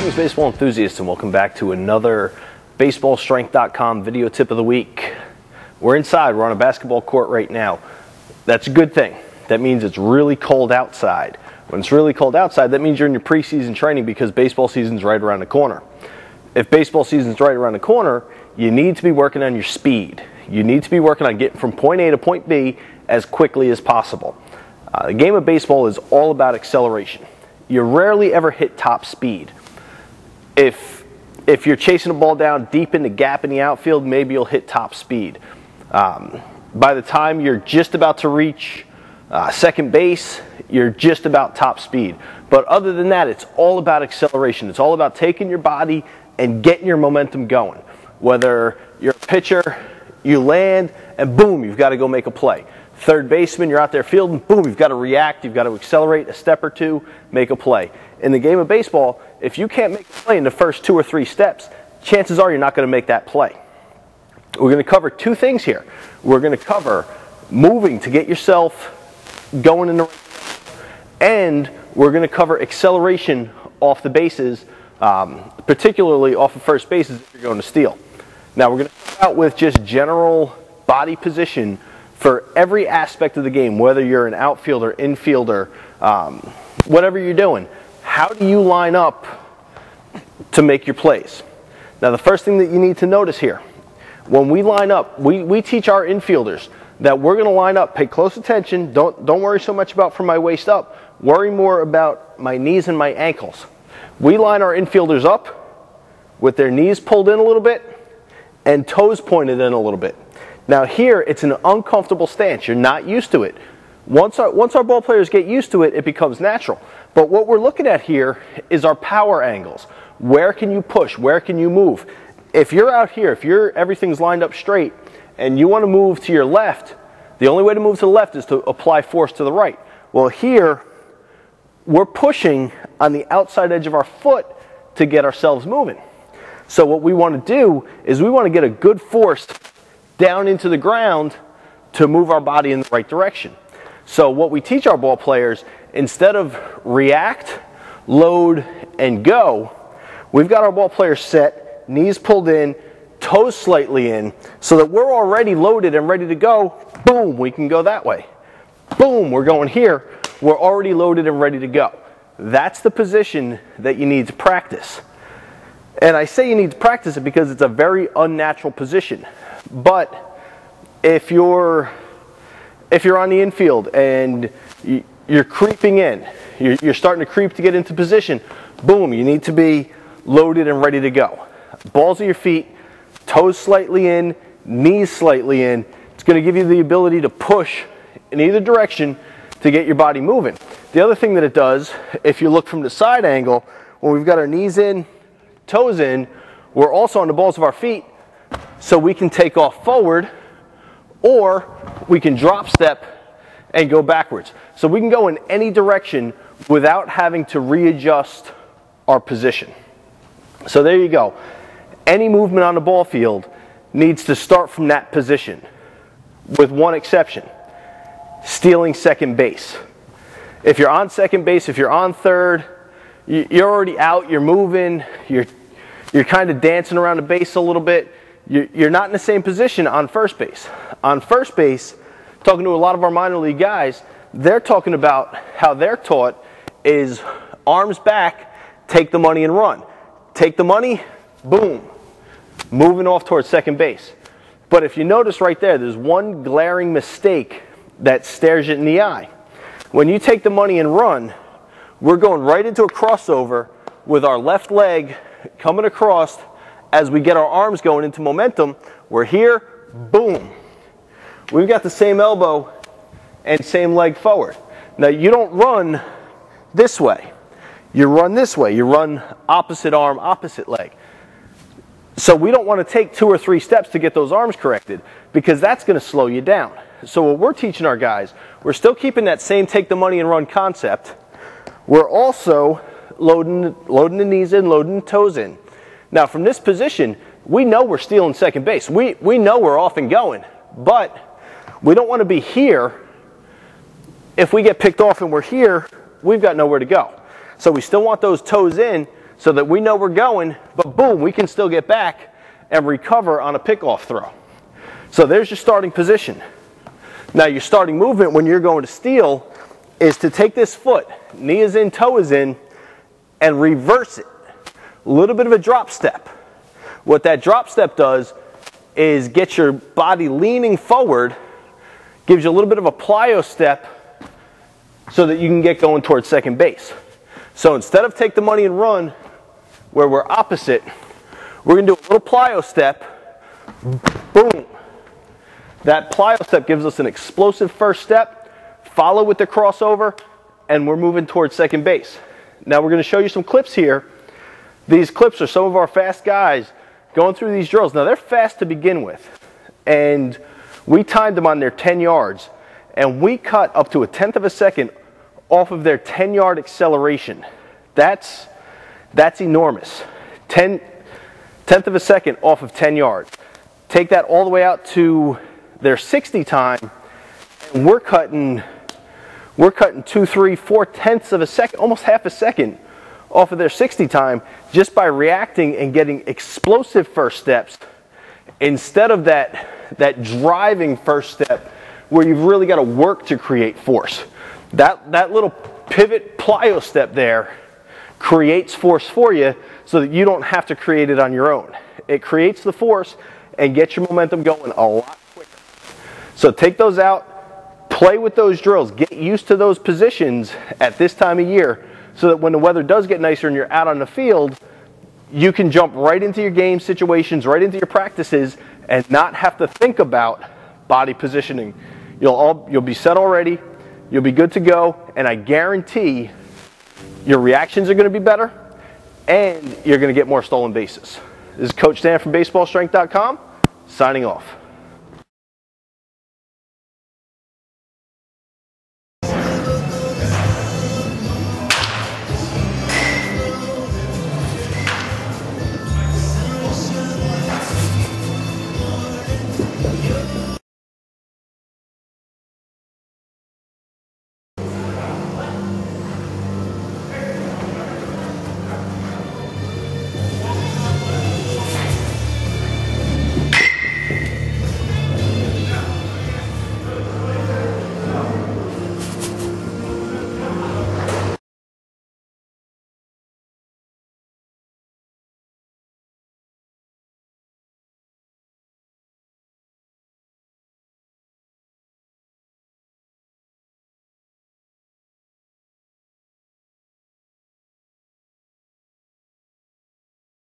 Greetings, baseball enthusiasts, and welcome back to another BaseballStrength.com video tip of the week. We're inside. We're on a basketball court right now. That's a good thing. That means it's really cold outside. When it's really cold outside, that means you're in your preseason training because baseball season's right around the corner. If baseball season's right around the corner, you need to be working on your speed. You need to be working on getting from point A to point B as quickly as possible. The game of baseball is all about acceleration. You rarely ever hit top speed. If you're chasing a ball down deep in the gap in the outfield, maybe you'll hit top speed. By the time you're just about to reach second base, you're just about top speed. But other than that, it's all about acceleration. It's all about taking your body and getting your momentum going. Whether you're a pitcher, you land, and boom, you've got to go make a play. Third baseman, you're out there fielding, boom, you've got to react, you've got to accelerate a step or two, make a play. In the game of baseball, if you can't make a play in the first 2 or 3 steps, chances are you're not going to make that play. We're going to cover 2 things here. We're going to cover moving to get yourself going in the right direction, and we're going to cover acceleration off the bases, particularly off of first bases if you're going to steal. Now we're going to start out with just general body position for every aspect of the game, whether you're an outfielder, infielder, whatever you're doing. How do you line up to make your plays? Now the first thing that you need to notice here, when we line up, we teach our infielders that we're going to line up, pay close attention, don't worry so much about from my waist up, worry more about my knees and my ankles. We line our infielders up with their knees pulled in a little bit and toes pointed in a little bit. Now here, it's an uncomfortable stance. You're not used to it. Once our ball players get used to it, it becomes natural. But what we're looking at here is our power angles. Where can you push? Where can you move? If you're out here, if everything's lined up straight and you want to move to your left, the only way to move to the left is to apply force to the right. Well, here, we're pushing on the outside edge of our foot to get ourselves moving. So what we want to do is we want to get a good force down into the ground to move our body in the right direction. So what we teach our ball players, instead of react, load, and go, we've got our ball players set, knees pulled in, toes slightly in, so that we're already loaded and ready to go. Boom, we can go that way. Boom, we're going here. We're already loaded and ready to go. That's the position that you need to practice. And I say you need to practice it because it's a very unnatural position. But if you're on the infield and you're creeping in, you're starting to creep to get into position, boom, you need to be loaded and ready to go. Balls of your feet, toes slightly in, knees slightly in. It's going to give you the ability to push in either direction to get your body moving. The other thing that it does, if you look from the side angle, when we've got our knees in, toes in, we're also on the balls of our feet, so we can take off forward or we can drop step and go backwards. So we can go in any direction without having to readjust our position. So there you go. Any movement on the ball field needs to start from that position, with one exception: stealing second base. If you're on second base, if you're on third, you're already out, you're moving, you're kind of dancing around the base a little bit. You're not in the same position on first base. On first base, talking to a lot of our minor league guys, they're talking about how they're taught is arms back, take the money and run. Take the money, boom, moving off towards second base. But if you notice right there, there's one glaring mistake that stares you in the eye. When you take the money and run, we're going right into a crossover with our left leg coming across. As we get our arms going into momentum, we're here, boom. We've got the same elbow and same leg forward. Now you don't run this way. You run this way. You run opposite arm, opposite leg. So we don't want to take 2 or 3 steps to get those arms corrected because that's going to slow you down. So what we're teaching our guys, we're still keeping that same take the money and run concept. We're also loading the knees in, loading the toes in. Now from this position, we know we're stealing second base. We know we're off and going, but we don't want to be here. If we get picked off and we're here, we've got nowhere to go. So we still want those toes in so that we know we're going, but boom, we can still get back and recover on a pickoff throw. So there's your starting position. Now your starting movement when you're going to steal is to take this foot, knee is in, toe is in, and reverse it. A little bit of a drop step. What that drop step does is get your body leaning forward, gives you a little bit of a plyo step so that you can get going towards second base. So instead of take the money and run, where we're opposite, we're going to do a little plyo step. Boom. That plyo step gives us an explosive first step, follow with the crossover, and we're moving towards second base. Now we're going to show you some clips here. These clips are some of our fast guys going through these drills. Now they're fast to begin with, and we timed them on their 10 yards, and we cut up to 1/10 of a second off of their 10-yard acceleration. That's enormous. 10th of a second off of 10 yards. Take that all the way out to their 60 time, and we're cutting 2, 3, 4/10 of a second, almost half a second off of their 60 time just by reacting and getting explosive first steps instead of that driving first step where you've really got to work to create force. That little pivot plyo step there creates force for you so that you don't have to create it on your own. It creates the force and gets your momentum going a lot quicker. So take those out, play with those drills, get used to those positions at this time of year so that when the weather does get nicer and you're out on the field, you can jump right into your game situations, right into your practices, and not have to think about body positioning. You'll be set already, you'll be good to go, and I guarantee your reactions are going to be better, and you're going to get more stolen bases. This is Coach Dan from BaseballStrength.com, signing off.